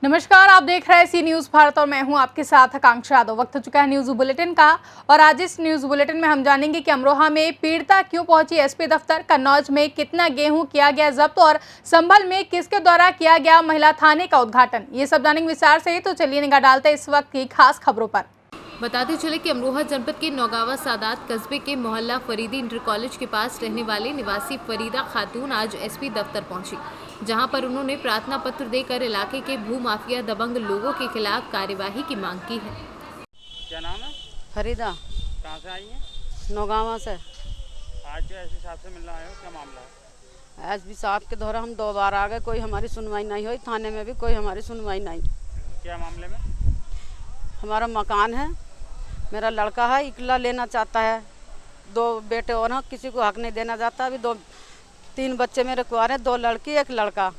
नमस्कार, आप देख रहे हैं सी न्यूज भारत और मैं हूं आपके साथ आकांक्षा यादव। वक्त हो चुका है न्यूज बुलेटिन का और आज इस न्यूज बुलेटिन में हम जानेंगे कि अमरोहा में पीड़िता क्यों पहुंची एसपी दफ्तर, कन्नौज में कितना गेहूं किया गया जब्त और संभल में किसके द्वारा किया गया महिला थाने का उद्घाटन। ये सब जानेंगे विस्तार से, तो चलिए निगाह डालते हैं इस वक्त की खास खबरों पर। बताते चले कि अमरोहा जनपद के नौगावा सादात कस्बे के मोहल्ला फरीदी इंटर कॉलेज के पास रहने वाले निवासी फरीदा खातून आज एसपी दफ्तर पहुंची, जहां पर उन्होंने प्रार्थना पत्र देकर इलाके के भू माफिया दबंग लोगों के खिलाफ कार्यवाही की मांग की है। क्या नाम है? फरीदा। कहाँ से आई हैं? नौगावा से। आज जो एसपी साहब से मिलना आए हो, क्या मामला है? एसपी साहब के द्वारा हम 2 बार आ गए, कोई हमारी सुनवाई नहीं हुई। थाने में भी कोई हमारी सुनवाई नहीं। क्या मामले में? हमारा मकान है, मेरा लड़का है, इकला लेना चाहता है। 2 बेटे और हैं, किसी को हक नहीं देना चाहता। अभी 3 बच्चे मेरे कुआरे, 2 लड़की 1 लड़का।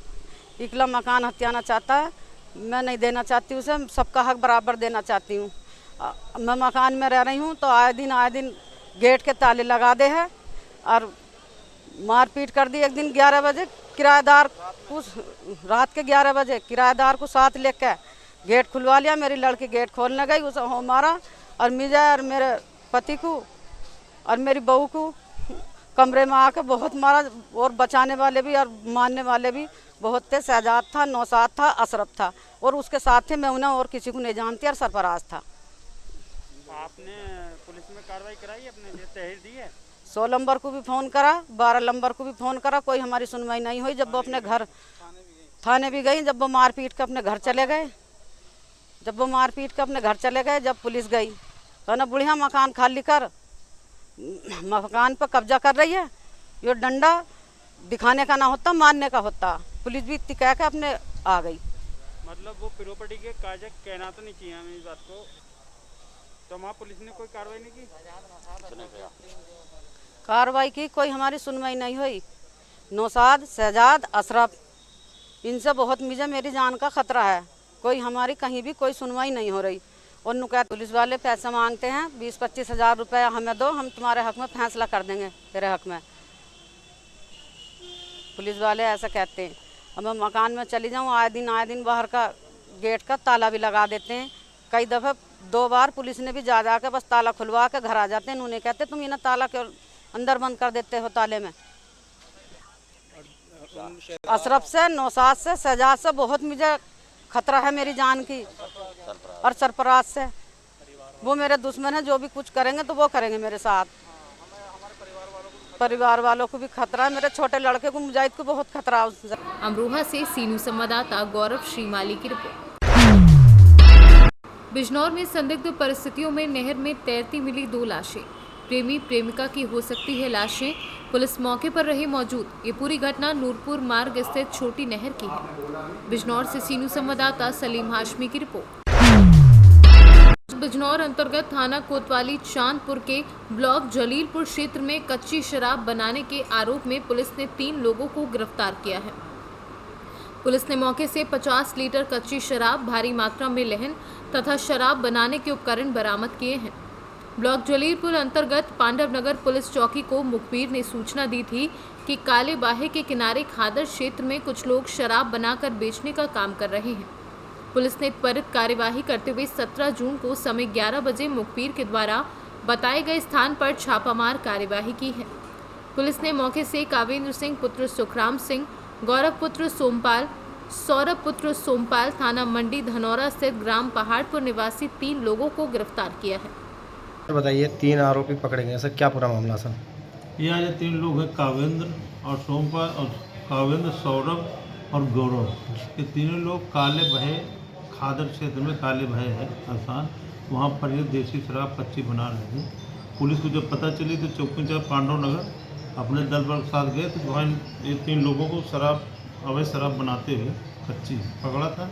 इकला मकान हथियाना चाहता है, मैं नहीं देना चाहती उसे। सबका हक बराबर देना चाहती हूँ। मैं मकान में रह रही हूँ तो आए दिन गेट के ताले लगा दे है और मारपीट कर दी। एक दिन 11 बजे किराएदार को, रात के 11 बजे किराएदार को साथ लेकर गेट खुलवा लिया। मेरी लड़की गेट खोलने गई, उसे हो मारा और मुझे और मेरे पति को और मेरी बहू को कमरे में आके बहुत मारा। और बचाने वाले भी और मारने वाले भी बहुत थे। शहजाद था, नौसाद था, अशरफ था और उसके साथ थे। मैं उन्हें और किसी को नहीं जानती और सरफराज था। आपने पुलिस में कार्रवाई कराई, अपने तहरीर दी है? 16 नंबर को भी फ़ोन करा, 12 नंबर को भी फ़ोन करा, कोई हमारी सुनवाई नहीं हुई। जब वो अपने घर थाने भी गई, जब वो मारपीट के अपने घर चले गए, जब पुलिस गई तो ना बुढ़िया मकान खाली कर मकान पर कब्जा कर रही है। ये डंडा दिखाने का ना होता, मारने का होता। पुलिस भी इतनी कह के अपने आ गई। मतलब वो प्रॉपर्टी के कागज कहना तो नहीं चाहिए हमें इस बात को, तो वहाँ पुलिस ने कोई कार्रवाई नहीं की? कार्रवाई की, कोई हमारी सुनवाई नहीं हुई। नौसाद, शहजाद, अशरफ, इनसे बहुत मुझे मेरी जान का खतरा है। कोई हमारी कहीं भी कोई सुनवाई नहीं हो रही। और नुकैत पुलिस वाले पैसे मांगते हैं, 20-25 हज़ार रुपया हमें दो, हम तुम्हारे हक में फैसला कर देंगे, तेरे हक में। पुलिस वाले ऐसा कहते हैं। अब मैं मकान में चली जाऊँ, आए दिन बाहर का गेट का ताला भी लगा देते हैं। कई दफ़े 2 बार पुलिस ने भी जा के बस ताला खुलवा के घर आ जाते हैं। उन्हें कहते तुम इन्हें ताला क्यों अंदर बंद कर देते हो ताले में। अशरफ से, नौसाद से, शहजाद से बहुत मुझे खतरा है मेरी जान की। और सरफराज से, वो मेरे दुश्मन है। जो भी कुछ करेंगे तो वो करेंगे मेरे साथ। परिवार वालों को भी खतरा है। मेरे छोटे लड़के को, मुजाहिद को बहुत खतरा है उससे। अमरोहा से सीनू संवाददाता गौरव श्रीमाली की रिपोर्ट। बिजनौर में संदिग्ध परिस्थितियों में नहर में तैरती मिली 2 लाशें। प्रेमी प्रेमिका की हो सकती है लाशें, पुलिस मौके पर रही मौजूद। ये पूरी घटना नूरपुर मार्ग स्थित छोटी नहर की है। बिजनौर से सीनू संवाददाता सलीम हाशमी की रिपोर्ट। बिजनौर अंतर्गत थाना कोतवाली चांदपुर के ब्लॉक जलीलपुर क्षेत्र में कच्ची शराब बनाने के आरोप में पुलिस ने 3 लोगों को गिरफ्तार किया है। पुलिस ने मौके से 50 लीटर कच्ची शराब, भारी मात्रा में लहन तथा शराब बनाने के उपकरण बरामद किए हैं। ब्लॉक जलीलपुर अंतर्गत पांडवनगर पुलिस चौकी को मुखबिर ने सूचना दी थी कि काले बाहे के किनारे खादर क्षेत्र में कुछ लोग शराब बनाकर बेचने का काम कर रहे हैं। पुलिस ने त्वरित कार्यवाही करते हुए 17 जून को समय 11 बजे मुखबिर के द्वारा बताए गए स्थान पर छापामार कार्यवाही की है। पुलिस ने मौके से कावेंद्र सिंह पुत्र सुखराम सिंह, गौरव पुत्र सोमपाल, सौरभ पुत्र सोमपाल, थाना मंडी धनौरा स्थित ग्राम पहाड़पुर निवासी 3 लोगों को गिरफ्तार किया है। बताइए, 3 आरोपी पकड़े गए सर, क्या पूरा मामला सर? यहाँ जो 3 लोग हैं, कावेंद्र और सोमपाल और कावेंद्र, सौरभ और गौरव, ये तीनों लोग काले बहे खादर क्षेत्र में काले भय है आसान, वहाँ पर ये देसी शराब कच्ची बना रहे थे। पुलिस को जब पता चली तो चौकी चार पांडवनगर अपने दल बल के साथ गए तो वहाँ ये 3 लोगों को अवैध शराब बनाते हुए कच्ची पकड़ा था।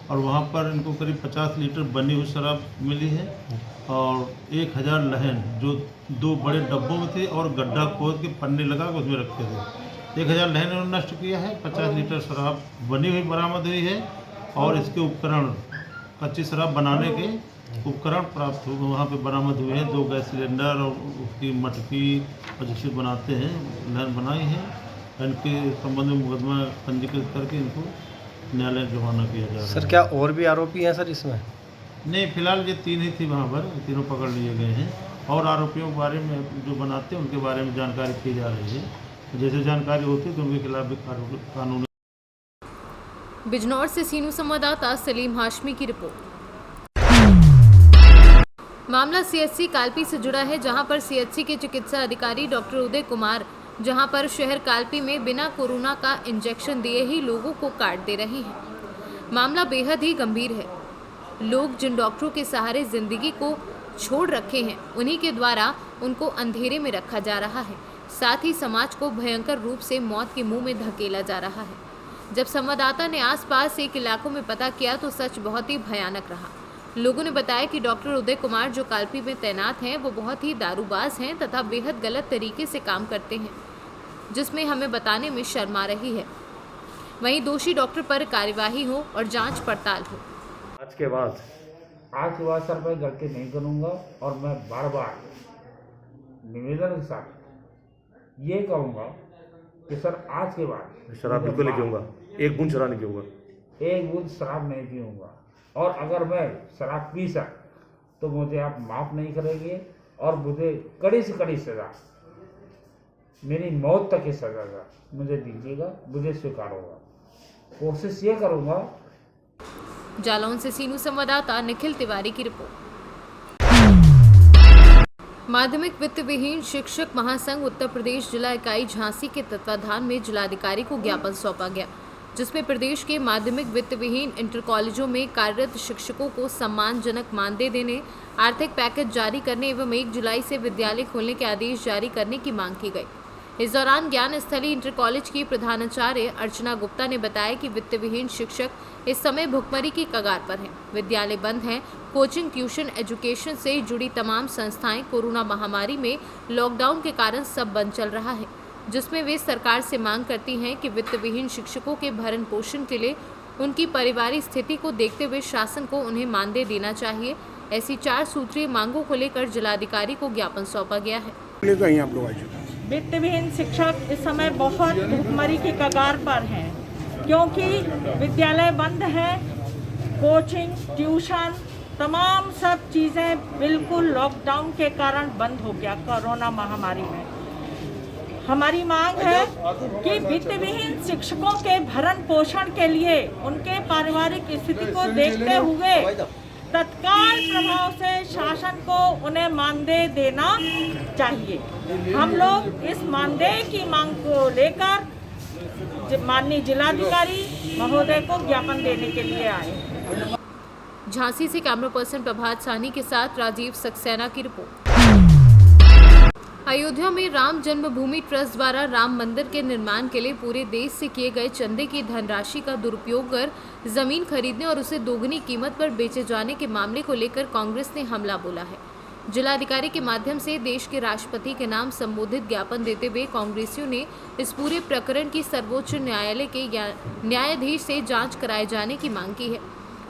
और वहाँ पर इनको करीब 50 लीटर बनी हुई शराब मिली है और 1000 लहन जो 2 बड़े डब्बों में थे और गड्ढा खोद के पन्ने लगा के उसमें रखे थे। 1000 लहन उन्होंने नष्ट किया है। 50 लीटर शराब बनी हुई बरामद हुई है और इसके उपकरण, कच्ची शराब बनाने के उपकरण प्राप्त हुए, वहाँ पे बरामद हुए हैं। 2 गैस सिलेंडर और उसकी मटकी और जिससे बनाते हैं लहन बनाई है। इनके संबंध में मुकदमा पंजीकृत करके इनको न्यायालय रवाना किया जा रहा सर है। क्या और भी आरोपी हैं सर इसमें? नहीं, फिलहाल ये 3 ही थी वहाँ पर, तीनों पकड़ लिए गए हैं और आरोपियों के बारे में जो बनाते हैं उनके बारे में जानकारी की जा रही है। जैसे जानकारी होती है तो उनके खिलाफ भी कानूनी। बिजनौर से सीनू संवाददाता सलीम हाशमी की रिपोर्ट। मामला सीएचसी कालपी से जुड़ा है, जहां पर सीएचसी के चिकित्सा अधिकारी डॉक्टर उदय कुमार जहां पर शहर कालपी में बिना कोरोना का इंजेक्शन दिए ही लोगों को काट दे रहे हैं। मामला बेहद ही गंभीर है। लोग जिन डॉक्टरों के सहारे जिंदगी को छोड़ रखे हैं, उन्हीं के द्वारा उनको अंधेरे में रखा जा रहा है। साथ ही समाज को भयंकर रूप से मौत के मुंह में धकेला जा रहा है। जब संवाददाता ने आसपास एक इलाकों में पता किया तो सच बहुत ही भयानक रहा। लोगों ने बताया कि डॉक्टर उदय कुमार जो कालपी में तैनात हैं, वो बहुत ही दारूबाज हैं तथा बेहद गलत तरीके से काम करते हैं, जिसमें हमें बताने में शर्म आ रही है। वहीं दोषी डॉक्टर पर कार्यवाही हो और जांच पड़ताल हो। आज के बाद सर मैं गलती नहीं करूँगा और मैं बार बार निवेदन के साथ ये कहूँगा कि सर आज के बाद शराब बिल्कुल नहीं पीऊँगा, एक बूंद शराब नहीं पीऊँगा, एक बूंद शराब नहीं पीऊँगा, और अगर मैं शराब पी तो मुझे आप माफ़ नहीं करेंगे और मुझे कड़ी से कड़ी सज़ा, मेरी मौत तक की सज़ा का मुझे दीजिएगा, मुझे स्वीकार होगा। कोशिश ये करूँगा। जालौन से सीनू संवाददाता निखिल तिवारी की रिपोर्ट। माध्यमिक वित्त विहीन शिक्षक महासंघ उत्तर प्रदेश जिला इकाई झांसी के तत्वाधान में जिलाधिकारी को ज्ञापन सौंपा गया, जिसमें प्रदेश के माध्यमिक वित्त विहीन इंटर कॉलेजों में कार्यरत शिक्षकों को सम्मानजनक मानदेय देने, आर्थिक पैकेज जारी करने एवं 1 जुलाई से विद्यालय खोलने के आदेश जारी करने की मांग की गई। इस दौरान ज्ञान स्थली इंटर कॉलेज की प्रधानाचार्य अर्चना गुप्ता ने बताया कि वित्त विहीन शिक्षक इस समय भुखमरी की कगार पर हैं। विद्यालय बंद हैं। कोचिंग, ट्यूशन, एजुकेशन से जुड़ी तमाम संस्थाएं कोरोना महामारी में लॉकडाउन के कारण सब बंद चल रहा है, जिसमें वे सरकार से मांग करती हैं कि वित्त विहीन शिक्षकों के भरण पोषण के लिए उनकी पारिवारिक स्थिति को देखते हुए शासन को उन्हें मानदेय देना चाहिए। ऐसी 4 सूत्रीय मांगों को लेकर जिलाधिकारी को ज्ञापन सौंपा गया है। वित्त विहीन शिक्षक इस समय बहुत भुखमरी की कगार पर हैं, क्योंकि विद्यालय बंद है, कोचिंग, ट्यूशन, तमाम सब चीज़ें बिल्कुल लॉकडाउन के कारण बंद हो गया कोरोना महामारी में। हमारी मांग है कि वित्त विहीन शिक्षकों के भरण पोषण के लिए उनके पारिवारिक स्थिति को देखते हुए तत्काल प्रभाव से शासन को उन्हें मानदेय देना चाहिए। हम लोग इस मानदेय की मांग को लेकर माननीय जिलाधिकारी महोदय को ज्ञापन देने के लिए आए। झांसी से कैमरा पर्सन प्रभात साहनी के साथ राजीव सक्सेना की रिपोर्ट। अयोध्या में राम जन्मभूमि ट्रस्ट द्वारा राम मंदिर के निर्माण के लिए पूरे देश से किए गए चंदे की धनराशि का दुरुपयोग कर जमीन खरीदने और उसे दोगुनी कीमत पर बेचे जाने के मामले को लेकर कांग्रेस ने हमला बोला है। जिलाधिकारी के माध्यम से देश के राष्ट्रपति के नाम संबोधित ज्ञापन देते हुए कांग्रेसियों ने इस पूरे प्रकरण की सर्वोच्च न्यायालय के न्यायाधीश से जांच कराए जाने की मांग की है।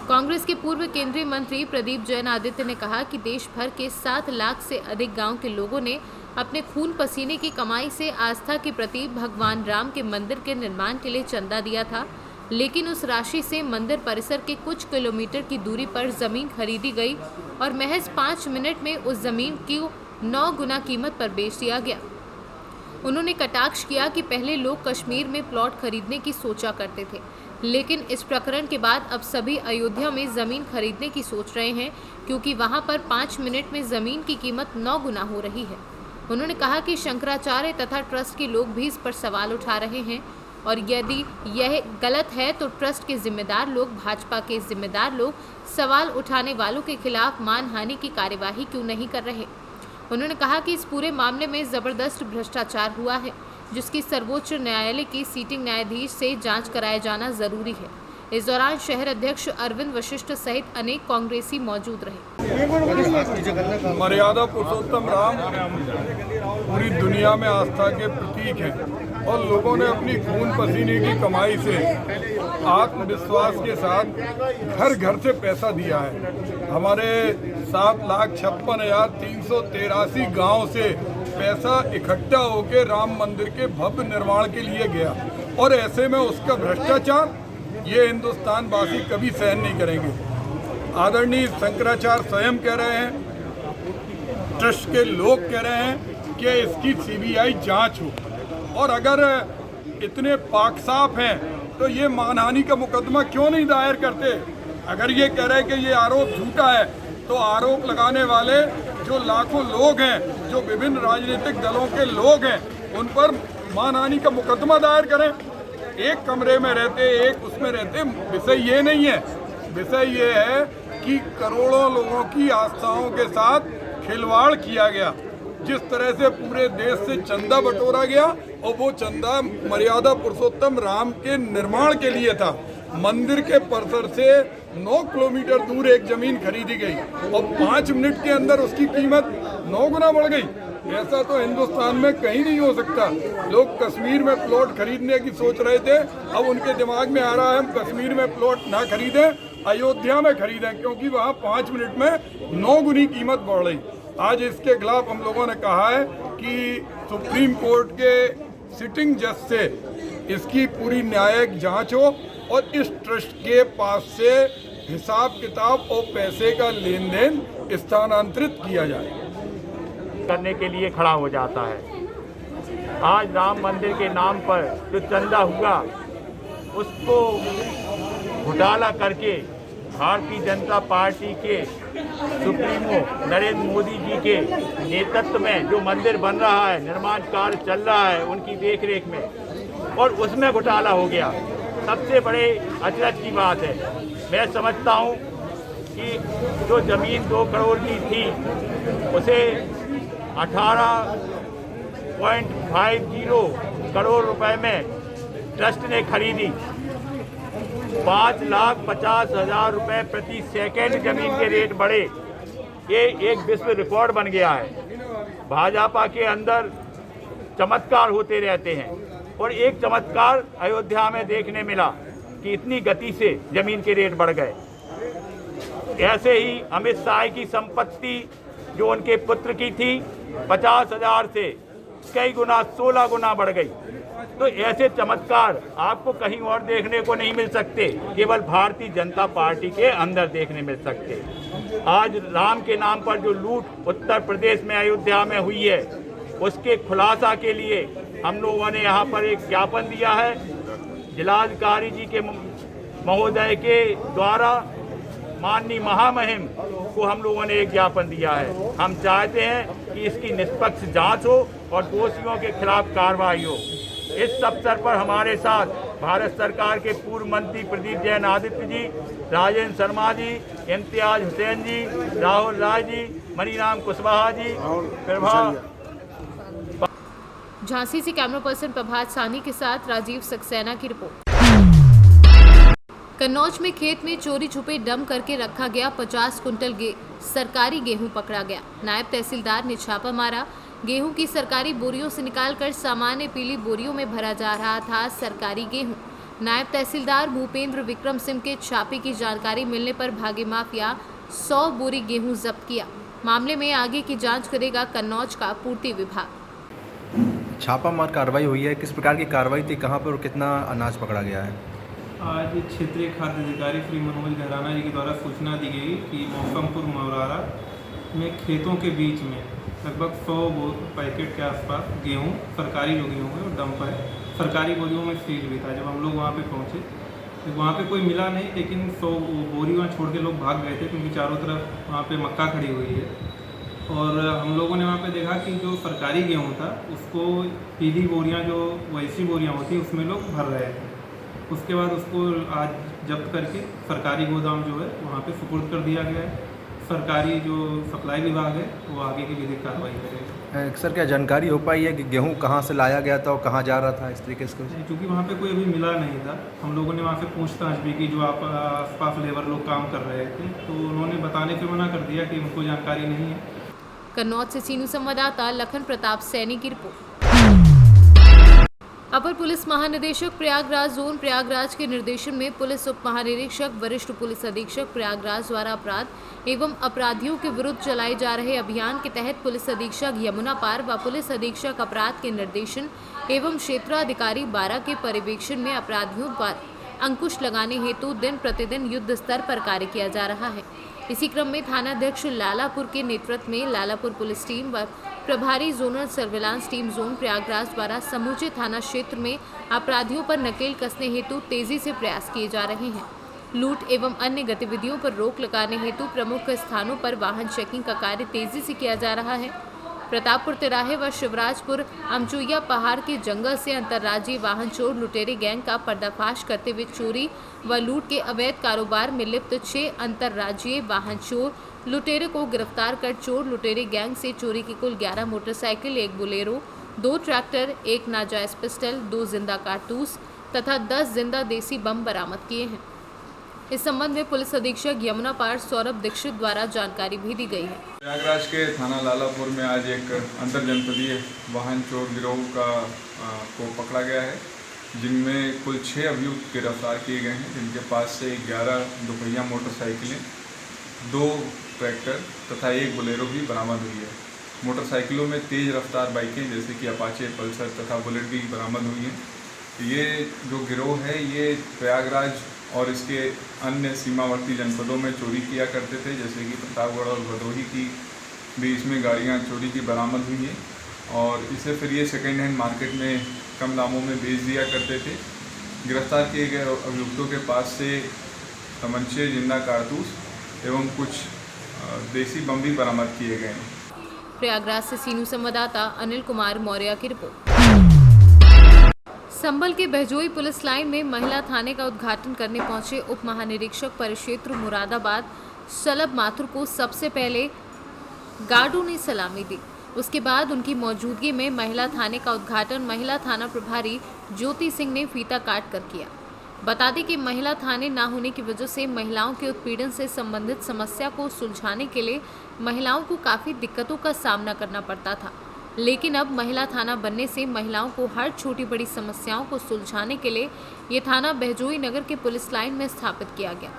कांग्रेस के पूर्व केंद्रीय मंत्री प्रदीप जैन आदित्य ने कहा कि देश भर के 7 लाख से अधिक गांव के लोगों ने अपने खून पसीने की कमाई से आस्था के प्रतीक भगवान राम के मंदिर के निर्माण के लिए चंदा दिया था, लेकिन उस राशि से मंदिर परिसर के कुछ किलोमीटर की दूरी पर जमीन खरीदी गई और महज 5 मिनट में उस जमीन की 9 गुना कीमत पर बेच दिया गया। उन्होंने कटाक्ष किया कि पहले लोग कश्मीर में प्लॉट खरीदने की सोचा करते थे, लेकिन इस प्रकरण के बाद अब सभी अयोध्या में ज़मीन खरीदने की सोच रहे हैं, क्योंकि वहां पर 5 मिनट में ज़मीन की कीमत 9 गुना हो रही है। उन्होंने कहा कि शंकराचार्य तथा ट्रस्ट के लोग भी इस पर सवाल उठा रहे हैं और यदि यह गलत है तो ट्रस्ट के जिम्मेदार लोग, भाजपा के जिम्मेदार लोग सवाल उठाने वालों के खिलाफ मानहानि की कार्यवाही क्यों नहीं कर रहे। उन्होंने कहा कि इस पूरे मामले में ज़बरदस्त भ्रष्टाचार हुआ है, जिसकी सर्वोच्च न्यायालय की सीटिंग न्यायाधीश से जांच कराया जाना जरूरी है। इस दौरान शहर अध्यक्ष अरविंद वशिष्ठ सहित अनेक कांग्रेसी मौजूद रहे। मर्यादा पुरुषोत्तम राम पूरी दुनिया में आस्था के प्रतीक हैं और लोगों ने अपनी खून पसीने की कमाई से आत्मविश्वास के साथ घर घर से पैसा दिया है। हमारे 7,56,383 गांव से पैसा इकट्ठा होकर राम मंदिर के भव्य निर्माण के लिए गया और ऐसे में उसका भ्रष्टाचार ये हिंदुस्तान वासी कभी सहन नहीं करेंगे। आदरणीय शंकराचार्य स्वयं कह रहे हैं, ट्रस्ट के लोग कह रहे हैं कि इसकी सीबीआई जांच हो, और अगर इतने पाक साफ हैं तो ये मानहानि का मुकदमा क्यों नहीं दायर करते। अगर ये कह रहे हैं कि ये आरोप झूठा है तो आरोप लगाने वाले जो लाखों लोग हैं, जो विभिन्न राजनीतिक दलों के लोग हैं, उन पर मानहानि का मुकदमा दायर करें। एक कमरे में रहते, एक उसमें रहते, विषय ये नहीं है। विषय ये है कि करोड़ों लोगों की आस्थाओं के साथ खिलवाड़ किया गया। जिस तरह से पूरे देश से चंदा बटोरा गया, और वो चंदा मर्यादा पुरुषोत्तम राम के निर्माण के लिए था। मंदिर के परिसर से 9 किलोमीटर दूर एक जमीन खरीदी गई और 5 मिनट के अंदर उसकी कीमत 9 गुना बढ़ गई। ऐसा तो हिंदुस्तान में कहीं नहीं हो सकता। लोग कश्मीर में प्लॉट खरीदने की सोच रहे थे, अब उनके दिमाग में आ रहा है हम कश्मीर में प्लॉट ना खरीदें, अयोध्या में खरीदें, क्योंकि वहाँ 5 मिनट में 9 गुनी कीमत बढ़ रही। आज इसके खिलाफ हम लोगों ने कहा है कि सुप्रीम कोर्ट के सिटिंग जज से इसकी पूरी न्यायिक जांच हो और इस ट्रस्ट के पास से हिसाब किताब और पैसे का लेन देन स्थानांतरित किया जाए करने के लिए खड़ा हो जाता है। आज राम मंदिर के नाम पर जो चंदा हुआ, उसको घोटाला करके भारतीय जनता पार्टी के सुप्रीमो नरेंद्र मोदी जी के नेतृत्व में जो मंदिर बन रहा है, निर्माण कार्य चल रहा है उनकी देखरेख में, और उसमें घोटाला हो गया। सबसे बड़े अचरज की बात है, मैं समझता हूँ कि जो ज़मीन 2 करोड़ की थी उसे 18.50 करोड़ रुपए में ट्रस्ट ने खरीदी। 5,50,000 रुपए प्रति सेकंड जमीन के रेट बढ़े। ये एक विश्व रिकॉर्ड बन गया है। भाजपा के अंदर चमत्कार होते रहते हैं, और एक चमत्कार अयोध्या में देखने मिला कि इतनी गति से जमीन के रेट बढ़ गए। ऐसे ही अमित शाह की संपत्ति जो उनके पुत्र की थी 50,000 से कई गुना 16 गुना बढ़ गई। तो ऐसे चमत्कार आपको कहीं और देखने को नहीं मिल सकते, केवल भारतीय जनता पार्टी के अंदर देखने मिल सकते। आज राम के नाम पर जो लूट उत्तर प्रदेश में अयोध्या में हुई है, उसके खुलासा के लिए हम लोगों ने यहाँ पर एक ज्ञापन दिया है। जिलाधिकारी जी के महोदय के द्वारा माननीय महामहिम को हम लोगों ने एक ज्ञापन दिया है। हम चाहते हैं कि इसकी निष्पक्ष जांच हो और दोषियों के खिलाफ कार्रवाई हो। इस अवसर पर हमारे साथ भारत सरकार के पूर्व मंत्री प्रदीप जैन आदित्य जी, राजेंद्र शर्मा जी, इम्तियाज हुसैन जी, राहुल राय जी, मणिराम कुशवाहा जी, प्रभा। झांसी से कैमरा पर्सन प्रभात सानी के साथ राजीव सक्सेना की रिपोर्ट। कन्नौज में खेत में चोरी छुपे डंप करके रखा गया 50 कुंटल सरकारी गेहूं पकड़ा गया। नायब तहसीलदार ने छापा मारा। गेहूं की सरकारी बोरियों से निकालकर सामान्य पीली बोरियों में भरा जा रहा था सरकारी गेहूं। नायब तहसीलदार भूपेंद्र विक्रम सिंह के छापे की जानकारी मिलने पर भागे माफिया 100 बोरी गेहूं जब्त किया। मामले में आगे की जांच करेगा कन्नौज का पूर्ति विभाग। छापामार कार्रवाई हुई है, किस प्रकार की कार्रवाई थी, कहां पर और कितना अनाज पकड़ा गया है? आज क्षेत्रीय खाद्य अधिकारी श्री मनोज गहराना जी के द्वारा सूचना दी गई कि मौसमपुर मौरारा में खेतों के बीच में लगभग 100 पैकेट के आसपास गेहूं, सरकारी जो गेहूँ है और डंप है, सरकारी बोरियों में सील भी था। जब हम लोग वहाँ पे पहुँचे तो वहाँ पे कोई मिला नहीं, लेकिन 100 बोरी वहाँ छोड़ के लोग भाग गए थे, क्योंकि चारों तरफ वहाँ पे मक्का खड़ी हुई है। और हम लोगों ने वहाँ पे देखा कि जो सरकारी गेहूँ था उसको पीली बोरियाँ, जो वैसी बोरियाँ होती उसमें लोग भर रहे थे। उसके बाद उसको आज जब्त करके सरकारी गोदाम जो है वहाँ पे सुपुर्द कर दिया गया है। सरकारी जो सप्लाई विभाग है वो आगे की विधिक कार्रवाई करेगा। सर, क्या जानकारी हो पाई है कि गेहूं कहाँ से लाया गया था और कहाँ जा रहा था, इस तरीके से? क्योंकि वहाँ पे कोई अभी मिला नहीं था, हम लोगों ने वहाँ से पूछताछ भी की। जो आसपास लेबर लोग काम कर रहे थे तो उन्होंने बताने से मना कर दिया कि उनको जानकारी नहीं है। कन्नौज से सीनू संवाददाता लखन प्रताप सैनी की रिपोर्ट। अपर पुलिस महानिदेशक प्रयागराज जोन प्रयागराज के निर्देशन में पुलिस उप महानिरीक्षक वरिष्ठ पुलिस अधीक्षक प्रयागराज द्वारा अपराध एवं अपराधियों के विरुद्ध चलाए जा रहे अभियान के तहत पुलिस अधीक्षक यमुना पार व पुलिस अधीक्षक अपराध के निर्देशन एवं क्षेत्राधिकारी 12 के पर्यवेक्षण में अपराधियों अंकुश लगाने हेतु दिन प्रतिदिन युद्ध स्तर पर कार्य किया जा रहा है। इसी क्रम में थानाध्यक्ष लालापुर के नेतृत्व में लालापुर पुलिस टीम व प्रभारी zonal surveillance team zone Prayagraj द्वारा समूचे थाना क्षेत्र में अपराधियों पर नकेल कसने हेतु तेजी से प्रयास किए जा रहे हैं। लूट एवं अन्य गतिविधियों पर रोक लगाने हेतु प्रमुख स्थानों पर वाहन चेकिंग का कार्य तेजी से किया जा रहा है। प्रतापपुर तिराहे व शिवराजपुर अमचुइया पहाड़ के जंगल से अंतर्राज्यीय वाहन चोर लुटेरे गैंग का पर्दाफाश करते हुए चोरी व लूट के अवैध कारोबार में लिप्त 6 अंतर्राज्यीय वाहन चोर लुटेरे को गिरफ्तार कर चोर लुटेरे गैंग से चोरी की कुल 11 मोटरसाइकिल, 1 बोलेरो, 2 ट्रैक्टर, 1 नाजायज पिस्टल, 2 जिंदा कारतूस तथा 10 जिंदा देसी बम बरामद किए हैं। इस संबंध में पुलिस अधीक्षक यमुना पार सौरभ दीक्षित द्वारा जानकारी भी दी गई है। प्रयागराज के थाना लालापुर में आज एक अंतर जनपदीय वाहन चोर गिरोह को पकड़ा गया है, जिनमें कुल 6 अभियुक्त गिरफ्तार किए गए हैं, जिनके पास से 11 दोपहिया मोटरसाइकिलें, 2 ट्रैक्टर तथा 1 बोलेरो भी बरामद हुई है। मोटरसाइकिलों में तेज़ रफ्तार बाइकें जैसे कि अपाचे, पल्सर तथा बुलेट भी बरामद हुई हैं। ये जो गिरोह है ये प्रयागराज और इसके अन्य सीमावर्ती जनपदों में चोरी किया करते थे, जैसे कि प्रतापगढ़ और भदोही की भी इसमें गाड़ियां चोरी की बरामद हुई हैं और इसे फिर ये सेकेंड हैंड मार्केट में कम दामों में बेच दिया करते थे। गिरफ्तार किए गए अभियुक्तों के पास से तमंचे, जिंदा कारतूस एवं कुछ देसी बम भी बरामद किए गए हैं। प्रयागराज से सीनू संवाददाता अनिल कुमार मौर्य की रिपोर्ट। संभल के बहजोई पुलिस लाइन में महिला थाने का उद्घाटन करने पहुंचे उप महानिरीक्षक परिक्षेत्र मुरादाबाद शलभ माथुर को सबसे पहले गार्डों ने सलामी दी। उसके बाद उनकी मौजूदगी में महिला थाने का उद्घाटन महिला थाना प्रभारी ज्योति सिंह ने फीता काट कर किया। बता दें कि महिला थाने न होने की वजह से महिलाओं के उत्पीड़न से संबंधित समस्या को सुलझाने के लिए महिलाओं को काफ़ी दिक्कतों का सामना करना पड़ता था, लेकिन अब महिला थाना बनने से महिलाओं को हर छोटी बड़ी समस्याओं को सुलझाने के लिए ये थाना बहजोई नगर के पुलिस लाइन में स्थापित किया गया,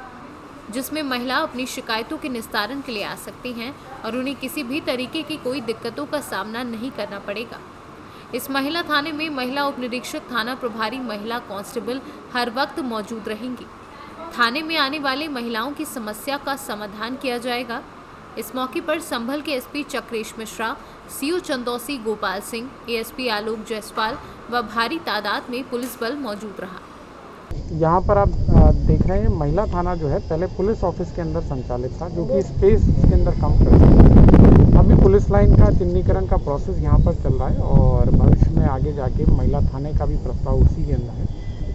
जिसमें महिला अपनी शिकायतों के निस्तारण के लिए आ सकती हैं और उन्हें किसी भी तरीके की कोई दिक्कतों का सामना नहीं करना पड़ेगा। इस महिला थाने में महिला उप निरीक्षक, थाना प्रभारी, महिला कांस्टेबल हर वक्त मौजूद रहेंगी। थाने में आने वाले महिलाओं की समस्या का समाधान किया जाएगा। इस मौके पर संभल के SP Chakresh Mishra, CO Chandausi Gopal Singh, ASP Alok Jaiswal व भारी तादाद में पुलिस बल मौजूद रहा। यहाँ पर आप देख रहे हैं महिला थाना जो है पहले पुलिस ऑफिस के अंदर संचालित था, जो कि स्पेस इसके अंदर कम कर दिया। अभी पुलिस लाइन का चिन्हीकरण का प्रोसेस यहाँ पर चल रहा है और भविष्य में आगे जाके महिला थाने का भी प्रस्ताव उसी के अंदर है।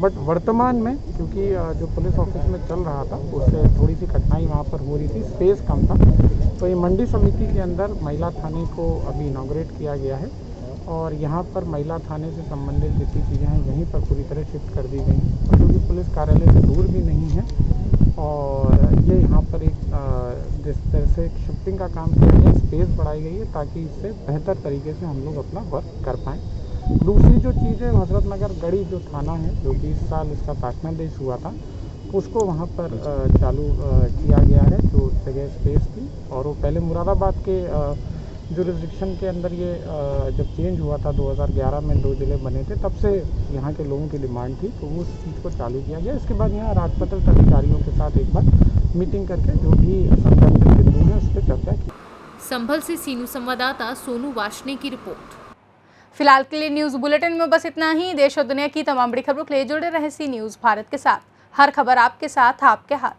बट वर्तमान में क्योंकि जो पुलिस ऑफिस में चल रहा था उससे थोड़ी सी कठिनाई वहाँ पर हो रही थी, स्पेस कम था, तो ये मंडी समिति के अंदर महिला थाने को अभी इनॉग्रेट किया गया है और यहाँ पर महिला थाने से संबंधित जितनी चीज़ें हैं यहीं पर पूरी तरह शिफ्ट कर दी गई हैं, और क्योंकि पुलिस कार्यालय से दूर भी नहीं है और ये यहाँ पर एक जिस तरह से शिफ्टिंग का काम किया गया, स्पेस बढ़ाई गई है ताकि इससे बेहतर तरीके से हम लोग अपना वर्क कर पाएँ। दूसरी जो चीज़ है, हजरतनगर गढ़ी जो थाना है जो कि इस साल इसका शासनादेश हुआ था, उसको वहाँ पर चालू किया गया है, जो जगह स्पेस थी। और वो पहले मुरादाबाद के जुरिस्डिक्शन के अंदर ये जब चेंज हुआ था 2011 में 2 जिले बने थे, तब से यहाँ के लोगों की डिमांड थी, तो उस चीज़ को चालू किया गया। इसके बाद यहाँ राजपत्रित अधिकारियों के साथ एक बार मीटिंग करके जो भी संबंधित बिंदु हैं उस पर चर्चा की। संभल से सीनू संवाददाता सोनू वाशने की रिपोर्ट। फिलहाल के लिए न्यूज़ बुलेटिन में बस इतना ही। देश और दुनिया की तमाम बड़ी खबरों के लिए जुड़े रहे सी न्यूज़ भारत के साथ। हर खबर आपके साथ, आपके हाथ।